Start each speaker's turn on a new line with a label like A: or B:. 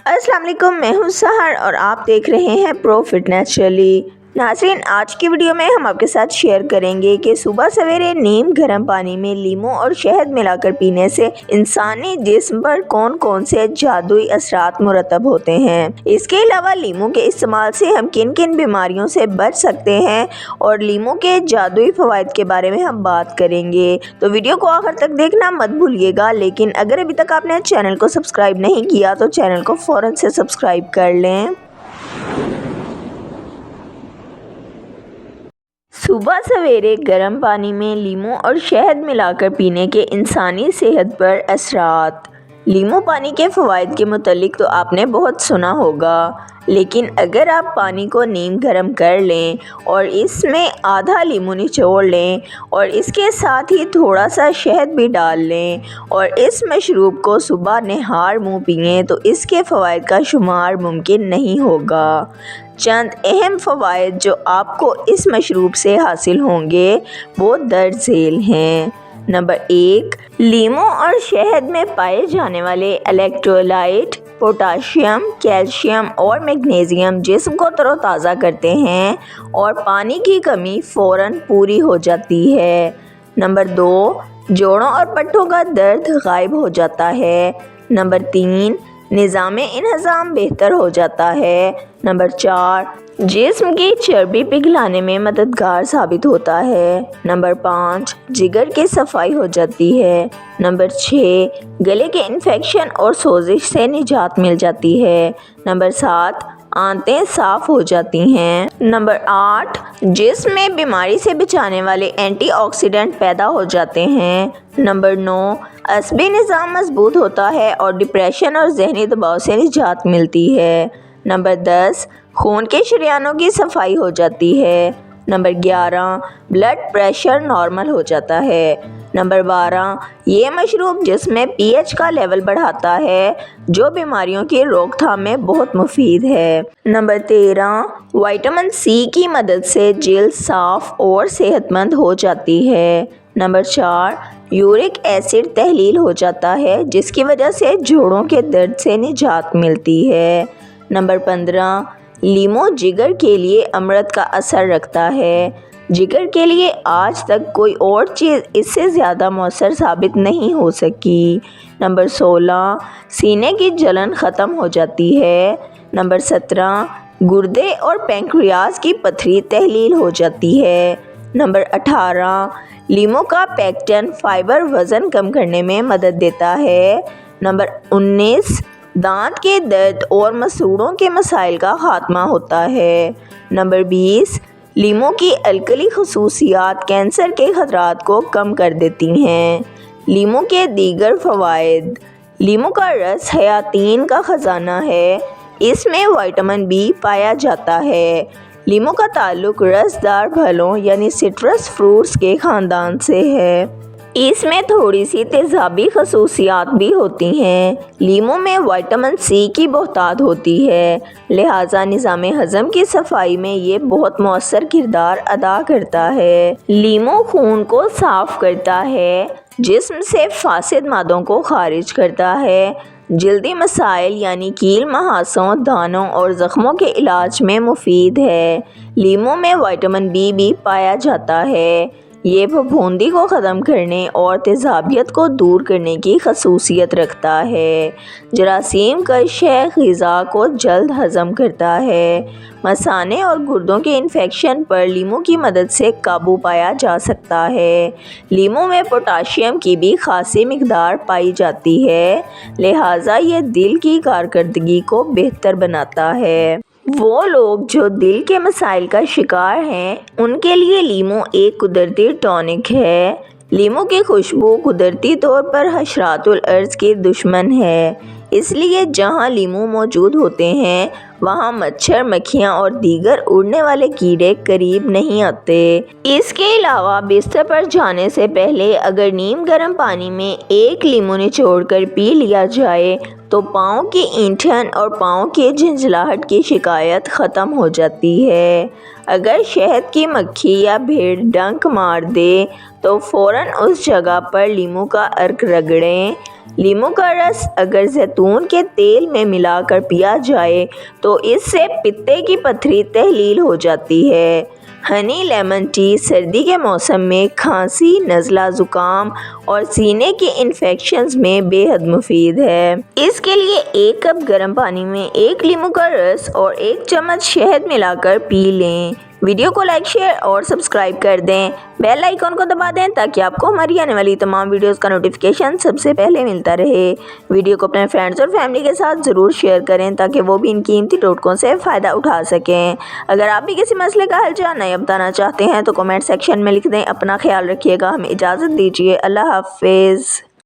A: अस्सलाम वालेकुम, मैं हूँ सहर और आप देख रहे हैं प्रो फिट नेचुरली। नाज़रीन, आज की वीडियो में हम आपके साथ शेयर करेंगे कि सुबह सवेरे नीम गर्म पानी में लीमू और शहद मिलाकर पीने से इंसानी जिस्म पर कौन कौन से जादुई असरात मुरतब होते हैं। इसके अलावा लीमू के इस्तेमाल से हम किन किन बीमारियों से बच सकते हैं और लीमू के जादुई फ़वाइद के बारे में हम बात करेंगे। तो वीडियो को आखिर तक देखना मत भूलिएगा। लेकिन अगर अभी तक आपने चैनल को सब्सक्राइब नहीं किया तो चैनल को फ़ौरन से सब्सक्राइब कर लें। सुबह सवेरे गर्म पानी में लीमू और शहद मिलाकर पीने के इंसानी सेहत पर असरात। लीमू पानी के फ़वाइद के मुतालिक तो आपने बहुत सुना होगा, लेकिन अगर आप पानी को नीम गर्म कर लें और इसमें आधा लीमू निचोड़ लें और इसके साथ ही थोड़ा सा शहद भी डाल लें और इस मशरूब को सुबह नहार मुँह पिएं तो इसके फ़वाइद का शुमार मुमकिन नहीं होगा। चंद अहम फ़वाइद जो आपको इस मशरूब से हासिल होंगे वो दर्ज झेल हैं। नंबर 1, लीमू और शहद में पाए जाने वाले इलेक्ट्रोलाइट पोटाशियम, कैल्शियम और मैग्नीशियम जिस्म को तरोताज़ा करते हैं और पानी की कमी फ़ौरन पूरी हो जाती है। नंबर 2, जोड़ों और पट्टों का दर्द गायब हो जाता है। नंबर 3, निज़ाम इंहज़ाम बेहतर हो जाता है। नंबर 4, जिस्म की चर्बी पिघलाने में मददगार साबित होता है। नंबर 5, जिगर की सफाई हो जाती है। नंबर 6, गले के इन्फेक्शन और सोजिश से निजात मिल जाती है। नंबर 7, आंतें साफ़ हो जाती हैं। नंबर 8, जिस्म में बीमारी से बचाने वाले एंटीऑक्सीडेंट पैदा हो जाते हैं। नंबर 9, असबी निज़ाम मजबूत होता है और डिप्रेशन और जहनी दबाव से निजात मिलती है। नंबर 10, खून के शरियानों की सफाई हो जाती है। नंबर 11, ब्लड प्रेशर नॉर्मल हो जाता है। नंबर 12, ये मशरूब जिसमें pH का लेवल बढ़ाता है जो बीमारियों की रोकथाम में बहुत मुफीद है। नंबर 13, विटामिन सी की मदद से जल्द साफ़ और सेहतमंद हो जाती है। नंबर 4, यूरिक एसिड तहलील हो जाता है जिसकी वजह से जोड़ों के दर्द से निजात मिलती है। नंबर 15, लीमू जिगर के लिए अमृत का असर रखता है। जिगर के लिए आज तक कोई और चीज़ इससे ज़्यादा मौसर साबित नहीं हो सकी। नंबर 16, सीने की जलन ख़त्म हो जाती है। नंबर 17, गुर्दे और पैंक्रियाज की पथरी तहलील हो जाती है। नंबर 18, लीमू का पेक्टन फाइबर वज़न कम करने में मदद देता है। नंबर 19, दांत के दर्द और मसूड़ों के मसाइल का खात्मा होता है। नंबर 20, लीमू की अल्कली खसूसियात कैंसर के खतरात को कम कर देती हैं। लीमू के दीगर फ़वाइद। लीमू का रस हयातीन का ख़जाना है। इसमें विटामिन बी पाया जाता है। लीमू का ताल्लुक़ रसदार फलों यानी सिट्रस फ्रूट्स के ख़ानदान से है। इसमें थोड़ी सी तेज़ाबी खसूसियात भी होती हैं। लीमू में विटामिन सी की बहुतायत होती है, लिहाजा निज़ाम हज़म की सफाई में ये बहुत मौसर किरदार अदा करता है। लीमू खून को साफ़ करता है, जिस्म से फासिद मादों को खारिज करता है, जल्दी मसाइल यानी कील, महासों, दानों और ज़ख्मों के इलाज में मुफीद है। लीमू में विटामिन बी भी पाया जाता है। ये फफूंदी को ख़त्म करने और तेज़ाबियत को दूर करने की खसूसियत रखता है। जरासीम कश ग़िज़ा को जल्द हज़म करता है। मसाने और गुर्दों के इन्फेक्शन पर लीमू की मदद से काबू पाया जा सकता है। लीमू में पोटाशियम की भी खासी मिक़दार पाई जाती है, लिहाजा ये दिल की कारकर्दगी को बेहतर बनाता है। वो लोग जो दिल के मसाइल का शिकार हैं उनके लिए लीमू एक कुदरती टॉनिक है। लीमू की खुशबू कुदरती तौर पर हशरातुल अर्ज़ की दुश्मन है, इसलिए जहाँ लीमू मौजूद होते हैं वहाँ मच्छर, मक्खियाँ और दीगर उड़ने वाले कीड़े करीब नहीं आते। इसके अलावा बिस्तर पर जाने से पहले अगर नीम गर्म पानी में एक लीमू निचोड़ कर पी लिया जाए تو پاؤں کی اینٹھن اور پاؤں کی جھنجھلاہٹ کی شکایت ختم ہو جاتی ہے۔ اگر شہد کی مکھی یا بھیڑ ڈنک مار دے تو فوراً اس جگہ پر لیموں کا عرق رگڑیں۔ لیموں کا رس اگر زیتون کے تیل میں ملا کر پیا جائے تو اس سے پتے کی پتھری تحلیل ہو جاتی ہے۔ ہنی لیمن ٹی سردی کے موسم میں کھانسی، نزلہ، زکام اور سینے کے انفیکشنز میں بے حد مفید ہے۔ اس کے لیے 1 کپ گرم پانی میں 1 لیموں کا رس اور 1 چمچ شہد ملا کر پی لیں۔ ویڈیو کو لائک، شیئر اور سبسکرائب کر دیں۔ بیل آئیکن کو دبا دیں تاکہ آپ کو ہماری آنے والی تمام ویڈیوز کا نوٹیفیکیشن سب سے پہلے ملتا رہے۔ ویڈیو کو اپنے فرینڈز اور فیملی کے ساتھ ضرور شیئر کریں تاکہ وہ بھی ان قیمتی ٹوٹکوں سے فائدہ اٹھا سکیں۔ اگر آپ بھی کسی مسئلے کا حل جاننا یا بتانا چاہتے ہیں تو کمنٹ سیکشن میں لکھ دیں۔ اپنا خیال رکھیے گا۔ ہمیں اجازت دیجیے۔ اللہ حافظ۔